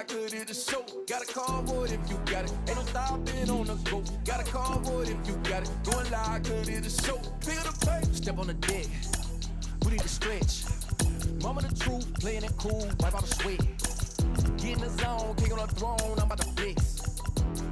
lie, cause it is so. Got a call for it if you got it. Ain't no stopping on the go. Got a call for it if you got it. Going live, cause it is so. Feel the pain. Step on the deck. We need to stretch. Mama the truth, playing it cool, wipe out the sweat. Get in the zone, king on the throne, I'm about to flex.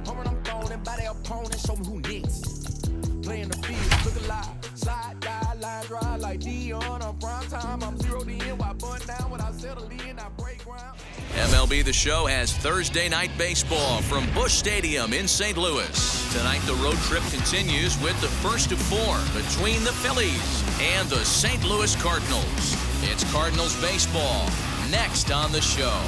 Home run, I'm throwing by their opponent, show me who next. Playing the field, look alive. Slide, die, line, dry like Dion on prime time. I'm 0 to end, why bun down when I settle in, I break ground. MLB The Show has Thursday night baseball from Busch Stadium in St. Louis. Tonight, the road trip continues with the first of 4 between the Phillies and the St. Louis Cardinals. It's Cardinals baseball next on the show.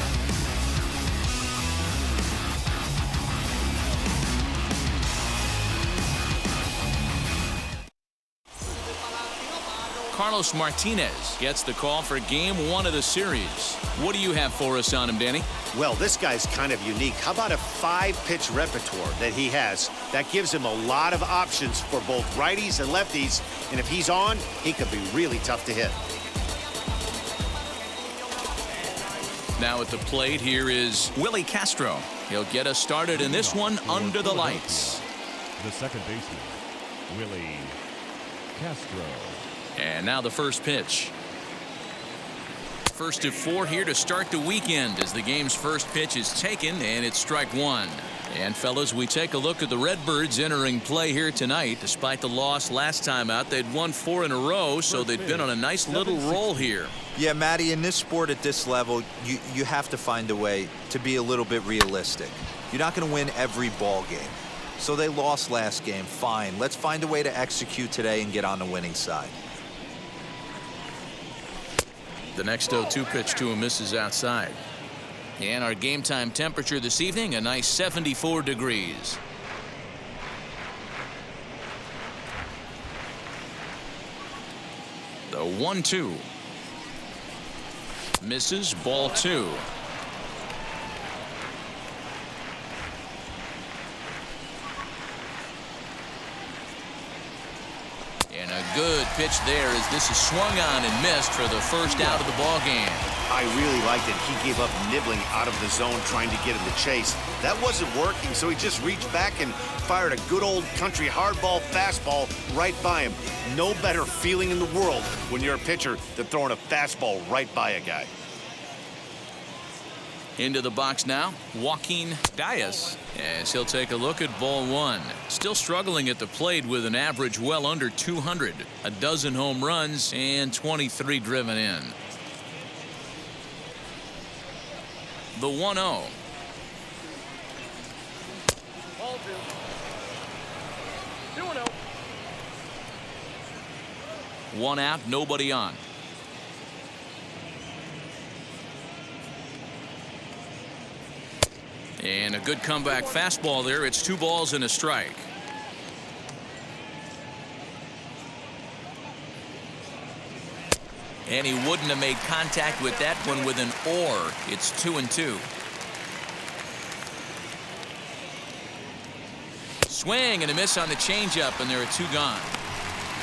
Carlos Martinez gets the call for Game 1 of the series. What do you have for us on him, Danny? Well, this guy's kind of unique. How about a 5-pitch repertoire that he has? That gives him a lot of options for both righties and lefties. And if he's on, he could be really tough to hit. Now at the plate, here is Willie Castro. He'll get us started in this one under the lights. The second baseman, Willie Castro. And now the first pitch. First of 4 here to start the weekend as the game's first pitch is taken, and it's strike 1. And fellas, we take a look at the Redbirds entering play here tonight. Despite the loss last time out, they'd won 4 in a row, so they've been on a nice little roll here. Yeah, Matty, in this sport at this level, you have to find a way to be a little bit realistic. You're not going to win every ball game. So they lost last game. Fine. Let's find a way to execute today and get on the winning side. The next 0-2 pitch to him misses outside. And our game time temperature this evening, a nice 74 degrees. The 1-2. Misses, ball 2. And a good pitch there as this is swung on and missed for the first out of the ball game. I really liked it. He gave up nibbling out of the zone trying to get him to chase. That wasn't working, so he just reached back and fired a good old country hardball fastball right by him. No better feeling in the world when you're a pitcher than throwing a fastball right by a guy. Into the box now, Joaquin Diaz, as he'll take a look at ball 1. Still struggling at the plate with an average well under 200, a dozen home runs and 23 driven in. The 1-0. Ball 2. 2-0. 1 out, nobody on. And a good comeback fastball there. It's 2 balls and a strike. And he wouldn't have made contact with that one with an or. It's 2-2. Swing and a miss on the changeup, and there are 2 gone.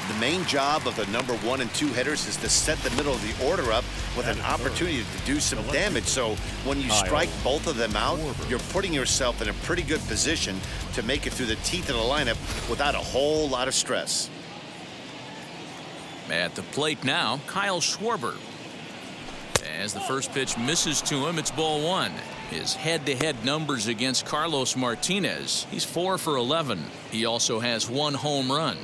The main job of the number 1 and 2 hitters is to set the middle of the order up with an opportunity to do some damage. So when you strike both of them out, you're putting yourself in a pretty good position to make it through the teeth of the lineup without a whole lot of stress. At the plate now, Kyle Schwarber. As the first pitch misses to him, it's ball 1. His head-to-head numbers against Carlos Martinez, he's 4 for 11. He also has 1 home run.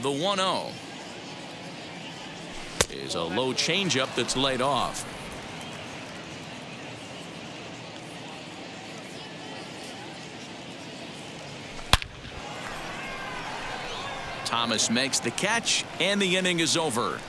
The 1-0 is a low changeup that's laid off. Thomas makes the catch, and the inning is over.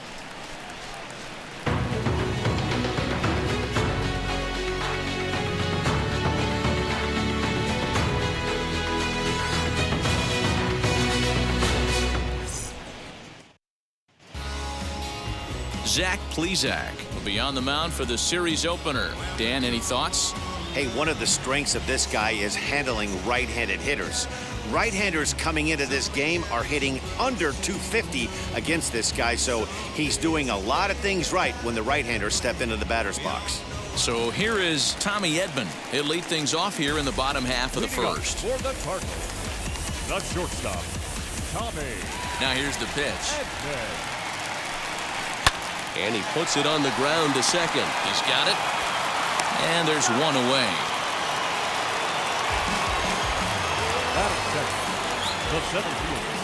Zach Plesac will be on the mound for the series opener. Dan, any thoughts? Hey, one of the strengths of this guy is handling right-handed hitters. Right-handers coming into this game are hitting under 250 against this guy, so he's doing a lot of things right when the right-handers step into the batter's box. So here is Tommy Edman. He'll lead things off here in the bottom half of the first. For the Cardinals, the shortstop, Tommy. Now here's the pitch. Edman. And he puts it on the ground to second. He's got it. And there's one away. Out of second, the center fielder,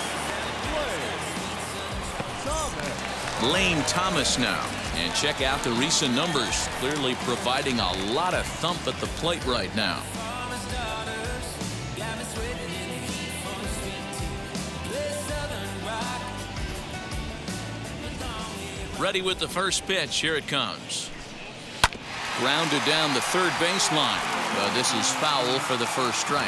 Thomas. Lane Thomas now. And check out the recent numbers. Clearly providing a lot of thump at the plate right now. Ready with the first pitch. Here it comes. Grounded down the third baseline. But this is foul for the first strike.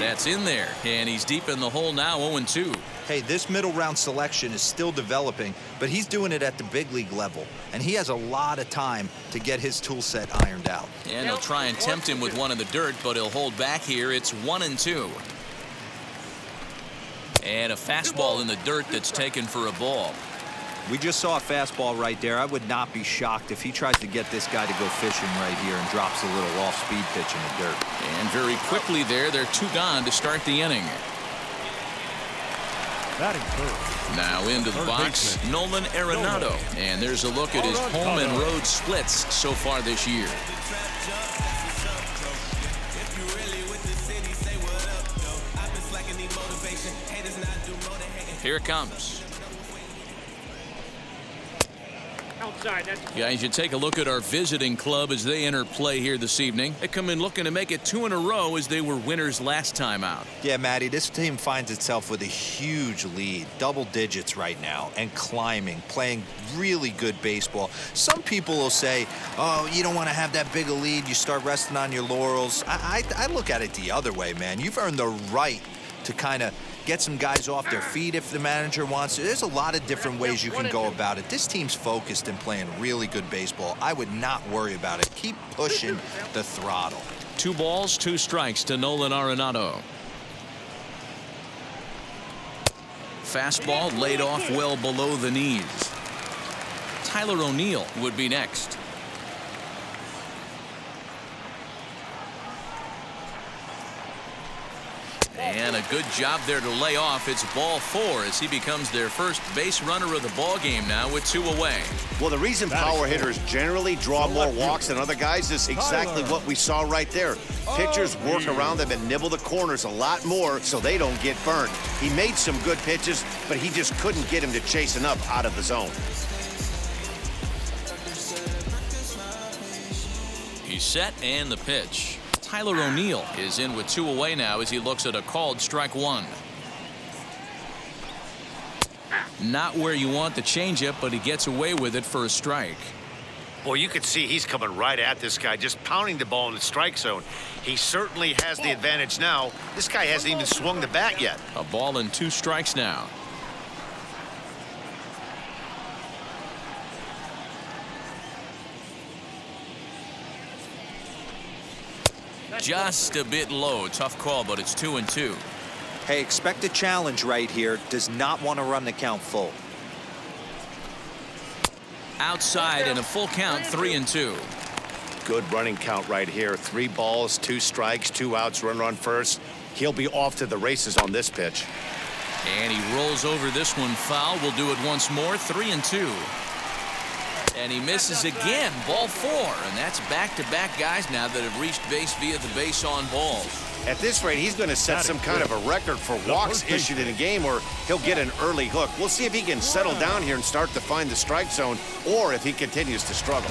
That's in there. And he's deep in the hole now, 0-2. Hey, this middle round selection is still developing, but he's doing it at the big league level, and he has a lot of time to get his tool set ironed out. And he'll try and tempt him with one in the dirt, but he'll hold back here. It's 1-2. And a fastball in the dirt that's taken for a ball. We just saw a fastball right there. I would not be shocked if he tries to get this guy to go fishing right here and drops a little off-speed pitch in the dirt. And very quickly there, they're 2 gone to start the inning. Batting first. Now into the box, Nolan Arenado. And there's a look at his home and road splits so far this year. Here it comes. Guys, you take a look at our visiting club as they enter play here this evening. They come in looking to make it 2 in a row as they were winners last time out. Yeah, Matty, this team finds itself with a huge lead, double digits right now, and climbing, playing really good baseball. Some people will say, oh, you don't want to have that big a lead. You start resting on your laurels. I look at it the other way, man. You've earned the right to kind of get some guys off their feet if the manager wants to. There's a lot of different ways you can go about it. This team's focused and playing really good baseball. I would not worry about it. Keep pushing the throttle. 2 balls, 2 strikes to Nolan Arenado. Fastball laid off well below the knees. Tyler O'Neill would be next. And a good job there to lay off. It's ball 4 as he becomes their first base runner of the ball game now with 2 away. Well, the reason power hitters generally draw more walks than other guys is exactly what we saw right there. Pitchers work around them and nibble the corners a lot more so they don't get burned. He made some good pitches, but he just couldn't get him to chase enough out of the zone. He's set and the pitch. Tyler O'Neill is in with 2 away now as he looks at a called strike 1. Not where you want the changeup, but he gets away with it for a strike. Well, you can see he's coming right at this guy, just pounding the ball in the strike zone. He certainly has the advantage now. This guy hasn't even swung the bat yet. A ball and 2 strikes now. Just a bit low. Tough call, but it's 2-2. Hey, expect a challenge right here. Does not want to run the count full. Outside and a full count, 3-2. Good running count right here. 3 balls, 2 strikes, 2 outs, runner on first. He'll be off to the races on this pitch. And he rolls over this one foul. We'll do it once more, 3-2. And he misses again, ball 4. And that's back-to-back guys now that have reached base via the base on balls. At this rate, he's going to set some kind of a record for walks issued in a game, or he'll get an early hook. We'll see if he can settle down here and start to find the strike zone, or if he continues to struggle.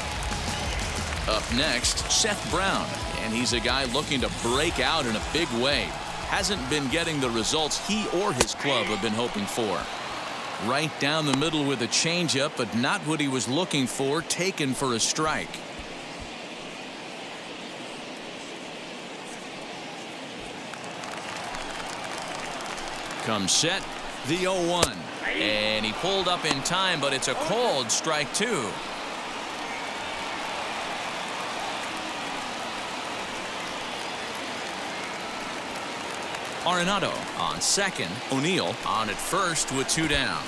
Up next, Seth Brown. And he's a guy looking to break out in a big way. Hasn't been getting the results he or his club have been hoping for. Right down the middle with a changeup, but not what he was looking for, taken for a strike. Comes set, the 0-1. And he pulled up in time, but it's a called strike 2. Arenado on second. O'Neill on at first with 2 down.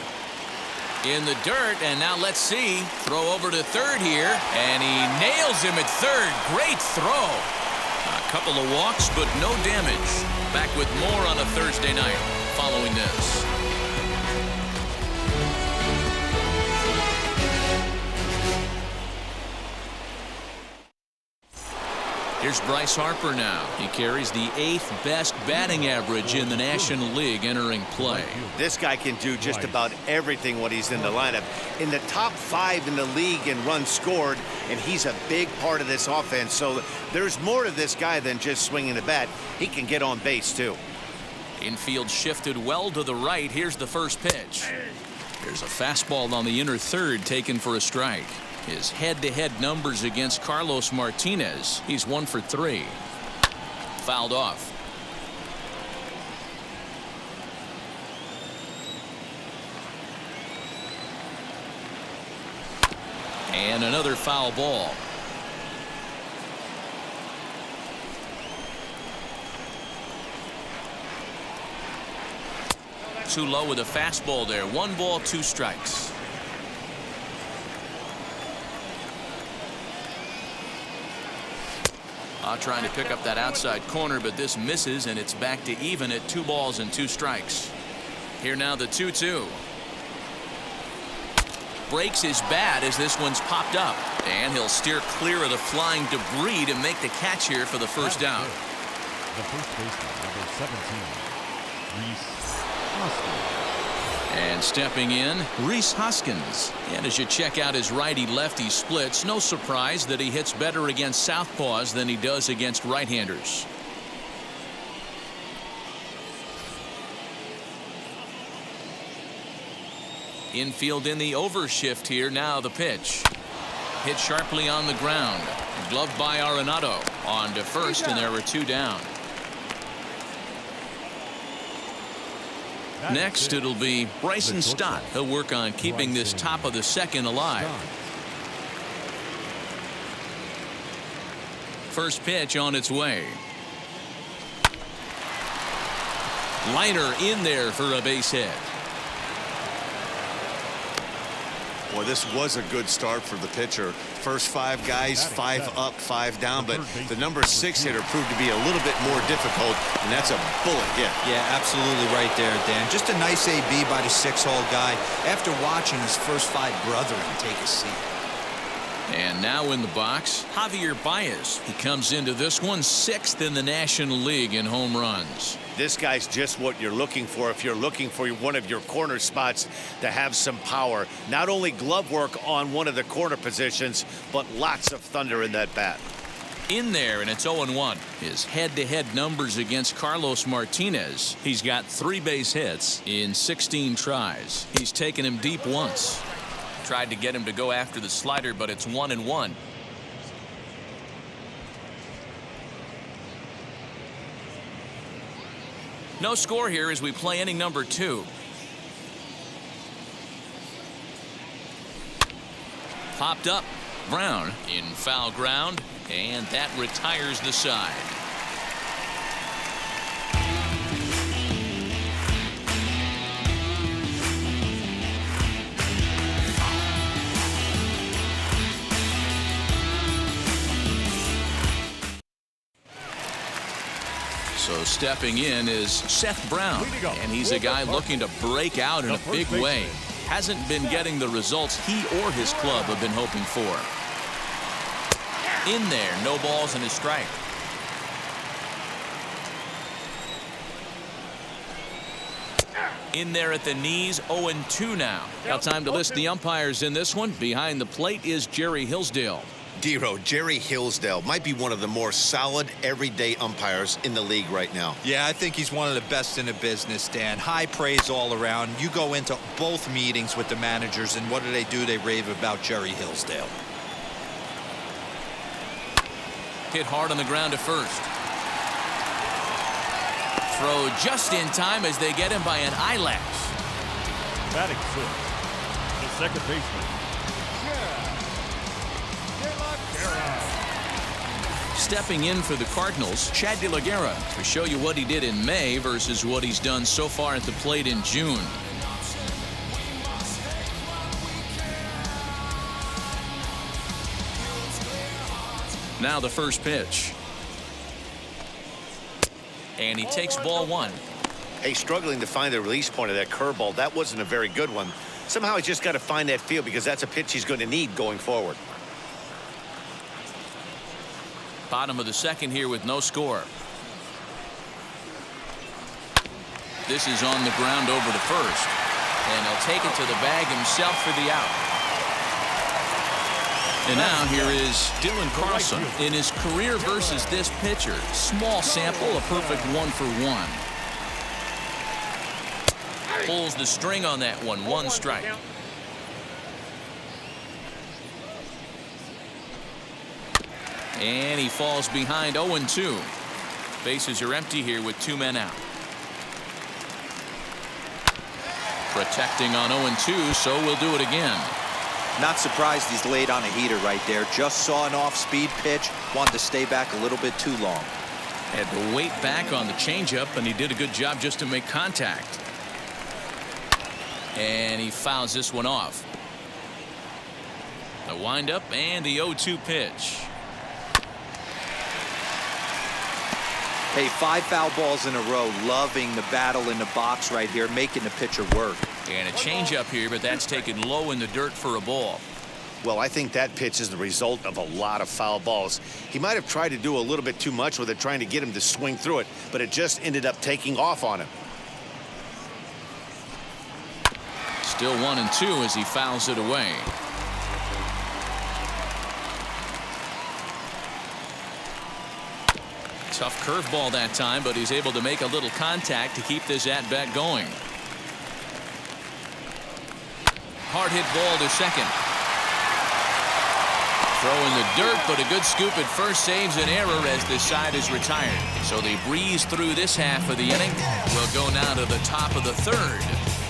In the dirt, and now let's see. Throw over to third here, and he nails him at third. Great throw. A couple of walks, but no damage. Back with more on a Thursday night following this. Here's Bryce Harper now. He carries the 8th best batting average in the National League entering play. This guy can do just about everything when he's in the lineup. In the top 5 in the league in runs scored, and he's a big part of this offense. So there's more to this guy than just swinging the bat. He can get on base, too. Infield shifted well to the right. Here's the first pitch. There's a fastball on the inner third taken for a strike. His head-to-head numbers against Carlos Martinez. He's 1 for 3. Fouled off. And another foul ball. Too low with a fastball there. 1 ball, 2 strikes. Trying to pick up that outside corner, but this misses, and it's back to even at 2 balls and 2 strikes. Here now the 2-2. Breaks his bat as this one's popped up, and he'll steer clear of the flying debris to make the catch here for the first down. The first baseman, number 17, Rhys Hoskins. And stepping in, Rhys Hoskins. And as you check out his righty-lefty splits, no surprise that he hits better against southpaws than he does against right-handers. Infield in the overshift here. Now the pitch. Hit sharply on the ground. Gloved by Arenado. On to first, and there were 2 down. Next, it'll be Bryson Stott. He'll work on keeping this top of the second alive. First pitch on its way. Liner in there for a base hit. Well, this was a good start for the pitcher. First 5 guys, 5 up, 5 down, but the number 6 hitter proved to be a little bit more difficult, and that's a bullet hit. Yeah, absolutely right there, Dan. Just a nice AB by the 6-hole guy after watching his first 5 brethren take a seat. And now in the box, Javier Baez. He comes into this one 6th in the National League in home runs. This guy's just what you're looking for if you're looking for one of your corner spots to have some power. Not only glove work on one of the corner positions, but lots of thunder in that bat. In there, and it's 0-1. His head-to-head numbers against Carlos Martinez. He's got 3 base hits in 16 tries. He's taken him deep once. Tried to get him to go after the slider, but it's 1-1. No score here as we play inning number 2. Popped up. Brown in foul ground, and that retires the side. So stepping in is Seth Brown, and he's a guy looking to break out in a big way. Hasn't been getting the results he or his club have been hoping for. In there, no balls and a strike. In there at the knees, 0-2 now. Now time to list the umpires in this one. Behind the plate is Jerry Hillsdale. Dero, Jerry Hillsdale might be one of the more solid everyday umpires in the league right now. Yeah, I think he's one of the best in the business, Dan. High praise all around. You go into both meetings with the managers, and what do? They rave about Jerry Hillsdale. Hit hard on the ground to first. Throw just in time as they get him by an eyelash. Batting 6, the second baseman. Stepping in for the Cardinals, Chad De La Guerra, to show you what he did in May versus what he's done so far at the plate in June. Now the first pitch. And he takes ball one. Hey, struggling to find the release point of that curveball. That wasn't a very good one. Somehow he's just got to find that feel because that's a pitch he's going to need going forward. Bottom of the second here with no score. This is on the ground over to first. And he'll take it to the bag himself for the out. And now here is Dylan Carlson in his career versus this pitcher. Small sample, a perfect 1-for-1. Pulls the string on that one. One strike. And he falls behind 0-2. Bases are empty here with 2 men out. Protecting on 0-2, so we'll do it again. Not surprised he's laid on a heater right there. Just saw an off-speed pitch. Wanted to stay back a little bit too long. Had to wait back on the changeup, and he did a good job just to make contact. And he fouls this one off. The windup and the 0-2 pitch. Hey, 5 foul balls in a row. Loving the battle in the box right here, making the pitcher work. And a changeup here, but that's taken low in the dirt for a ball. Well, I think that pitch is the result of a lot of foul balls. He might have tried to do a little bit too much with it, trying to get him to swing through it, but it just ended up taking off on him. Still 1-2 as he fouls it away. Tough curveball that time, but he's able to make a little contact to keep this at-bat going. Hard hit ball to second. Throw in the dirt, but a good scoop at first saves an error as this side is retired. So they breeze through this half of the inning. We'll go now to the top of the third,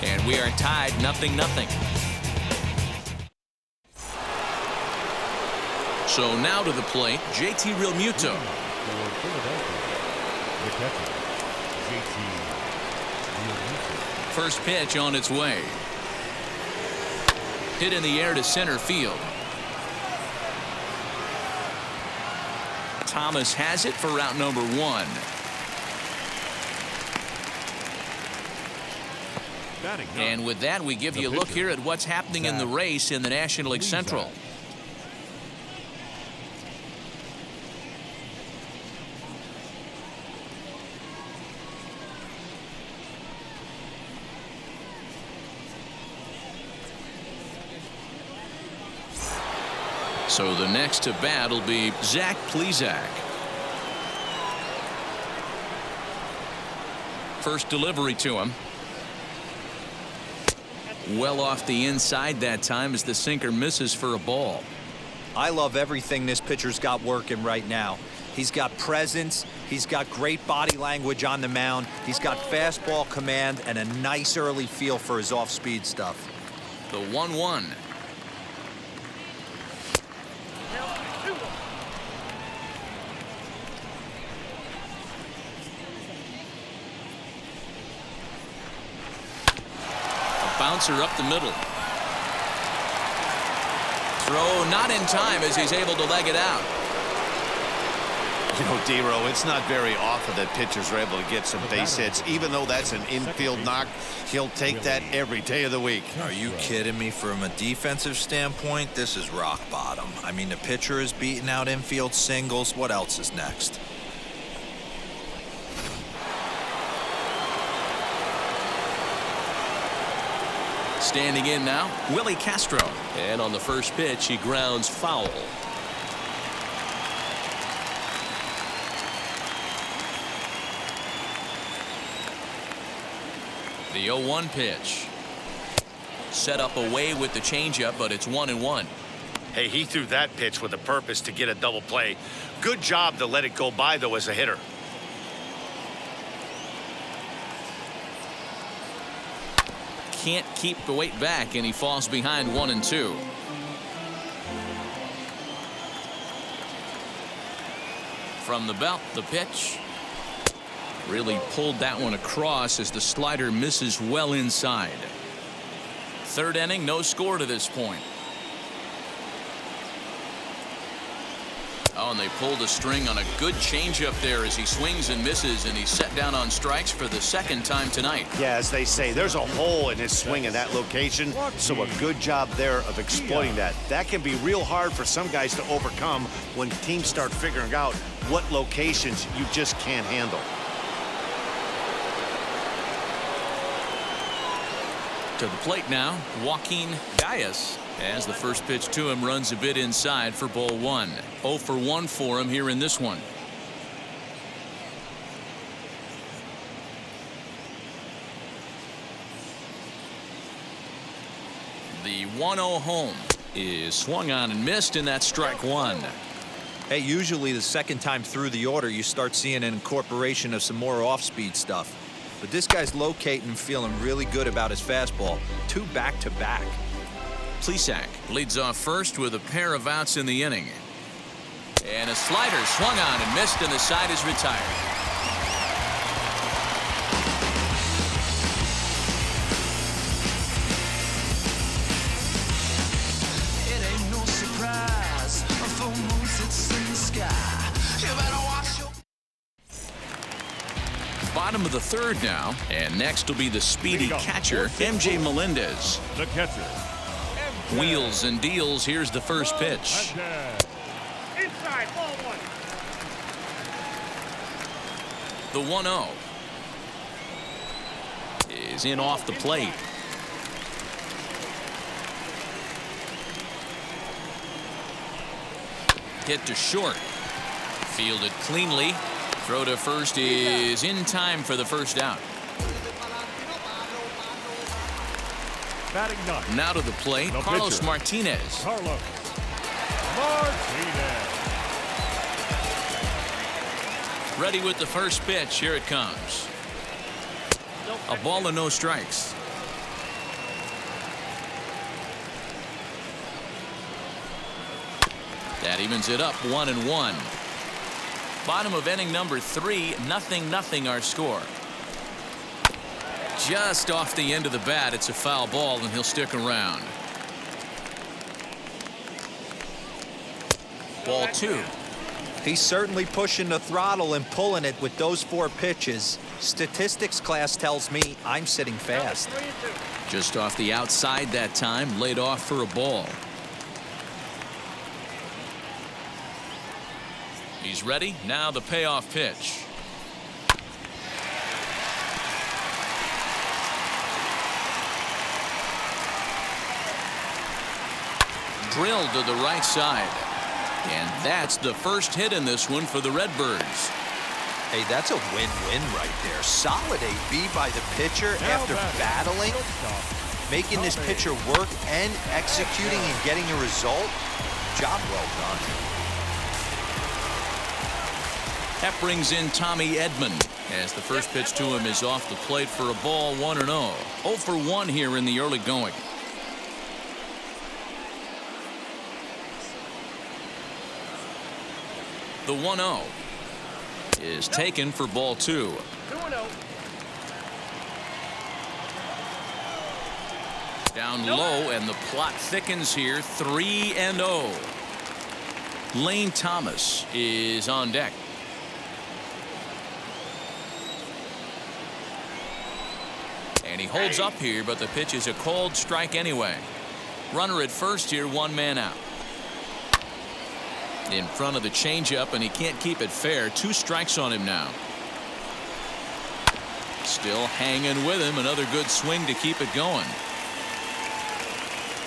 and we are tied 0-0. So now to the plate, JT Realmuto. First pitch on its way. Hit in the air to center field. Thomas has it for route number 1. And with that, we give you a look here at what's happening in the race in the National League Central. So the next to bat will be Zach Plesac. First delivery to him. Well off the inside that time as the sinker misses for a ball. I love everything this pitcher's got working right now. He's got presence. He's got great body language on the mound. He's got fastball command and a nice early feel for his off-speed stuff. The 1-1. Bouncer up the middle. Throw not in time as he's able to leg it out. You know, D-Row, it's not very often that pitchers are able to get some base hits. Even though that's an infield knock, he'll take that every day of the week. Are you kidding me? From a defensive standpoint, this is rock bottom. I mean, the pitcher is beating out infield singles. What else is next? Standing in now, Willie Castro. And on the first pitch, he grounds foul. The 0-1 pitch. Set up away with the changeup, but it's 1-1. Hey, he threw that pitch with a purpose to get a double play. Good job to let it go by, though, as a hitter. Can't keep the weight back, and he falls behind 1-2. From the belt, the pitch. Really pulled that one across as the slider misses well inside. Third inning, no score to this point. Oh, and they pulled a string on a good changeup there as he swings and misses, and he's set down on strikes for the second time tonight. Yeah, as they say, there's a hole in his swing in that location, so a good job there of exploiting that. That can be real hard for some guys to overcome when teams start figuring out what locations you just can't handle. To the plate now, Joaquin Gallas, as the first pitch to him runs a bit inside for ball one. 0 for 1 for him here in this one. The 1-0 home is swung on and missed, and that's strike one. Hey, usually the second time through the order, you start seeing an incorporation of some more off-speed stuff. But this guy's locating, feeling really good about his fastball. 2 back-to-back. Plesac leads off first with a pair of outs in the inning. And a slider swung on and missed, and the side is retired. It ain't no surprise. A full moon sits in the sky. You better watch your... Bottom of the third now, and next will be the speedy catcher, MJ Melendez. The catcher. Wheels and deals. Here's the first pitch. Inside, ball one. The 1-0 is in off the plate. Hit to short. Fielded cleanly. Throw to first is in time for the first out. Batting ninth. Now to the plate, The Carlos pitcher. Martinez. Carlos Martinez. Ready with the first pitch. Here it comes. A ball and no strikes. That evens it up 1-1. Bottom of inning number 3, 0-0 our score. Just off the end of the bat, it's a foul ball, and he'll stick around. Ball 2. He's certainly pushing the throttle and pulling it with those 4 pitches. Statistics class tells me I'm sitting fast. Just off the outside that time, laid off for a ball. He's ready. Now the payoff pitch. Drilled to the right side. And that's the first hit in this one for the Redbirds. Hey, that's a win-win right there. Solid AB by the pitcher after battling, making this pitcher work and executing and getting a result. Job well done. That brings in Tommy Edman as the first pitch to him is off the plate for a ball, 1-0. 0 for 1 here in the early going. The 1-0 is taken for ball 2. 2-0. Down low, and the plot thickens here. 3-0. Lane Thomas is on deck. And he holds up here, but the pitch is a cold strike anyway. Runner at first here, 1 man out. In front of the changeup, and he can't keep it fair. 2 strikes on him now. Still hanging with him. Another good swing to keep it going.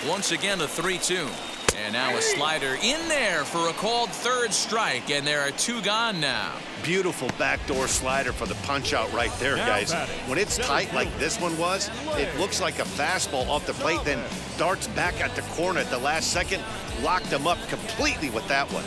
Once again, a 3-2. And now a slider in there for a called third strike, and there are 2 gone now. Beautiful backdoor slider for the punch out right there, guys. When it's tight like this one was, it looks like a fastball off the plate, then darts back at the corner at the last second. Locked him up completely with that one.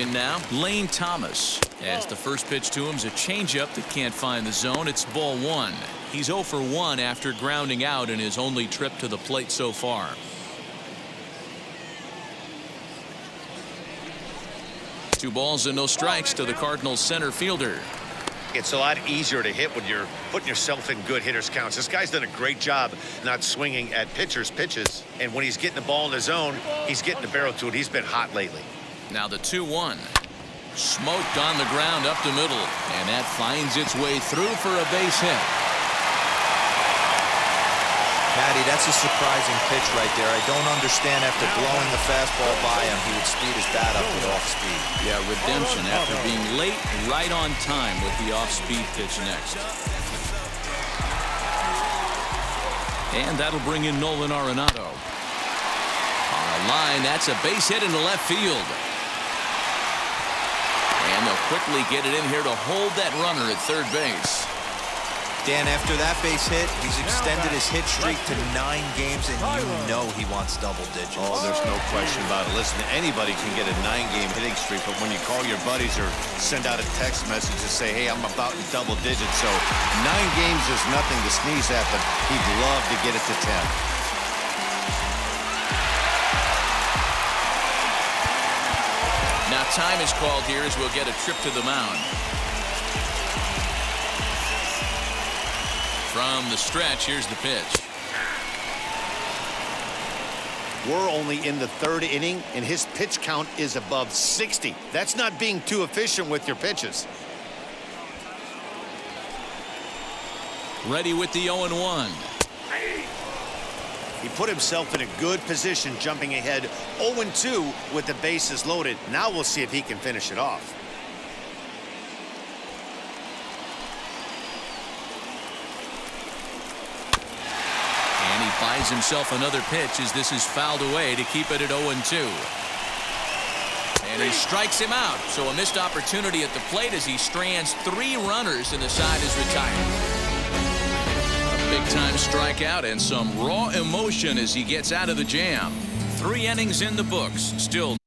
In now, Lane Thomas. As the first pitch to him is a changeup that can't find the zone. It's ball 1. He's 0 for 1 after grounding out in his only trip to the plate so far. 2 balls and no strikes to the Cardinals center fielder. It's a lot easier to hit when you're putting yourself in good hitters counts. This guy's done a great job not swinging at pitchers' pitches. And when he's getting the ball in the zone, he's getting the barrel to it. He's been hot lately. Now the 2-1. Smoked on the ground up the middle. And that finds its way through for a base hit. Matty, that's a surprising pitch right there. I don't understand after blowing the fastball by him, he would speed his bat up with off speed. Yeah, redemption after being late, right on time with the off-speed pitch next. And that'll bring in Nolan Arenado. On a line, that's a base hit into left field. And they'll quickly get it in here to hold that runner at third base. Dan, after that base hit, he's extended his hit streak to 9 games, and you know he wants double digits. Oh, there's no question about it. Listen, anybody can get a 9-game hitting streak, but when you call your buddies or send out a text message to say, hey, I'm about in double digits, so 9 games is nothing to sneeze at, but he'd love to get it to 10. Now time is called here as we'll get a trip to the mound. From the stretch, here's the pitch. We're only in the 3rd inning, and his pitch count is above 60. That's not being too efficient with your pitches. Ready with the 0-1. He put himself in a good position, jumping ahead 0-2 with the bases loaded. Now we'll see if he can finish it off. Buys himself another pitch as this is fouled away to keep it at 0-2. And he strikes him out. So a missed opportunity at the plate as he strands 3 runners and the side is retired. A big-time strikeout and some raw emotion as he gets out of the jam. 3 innings in the books. Still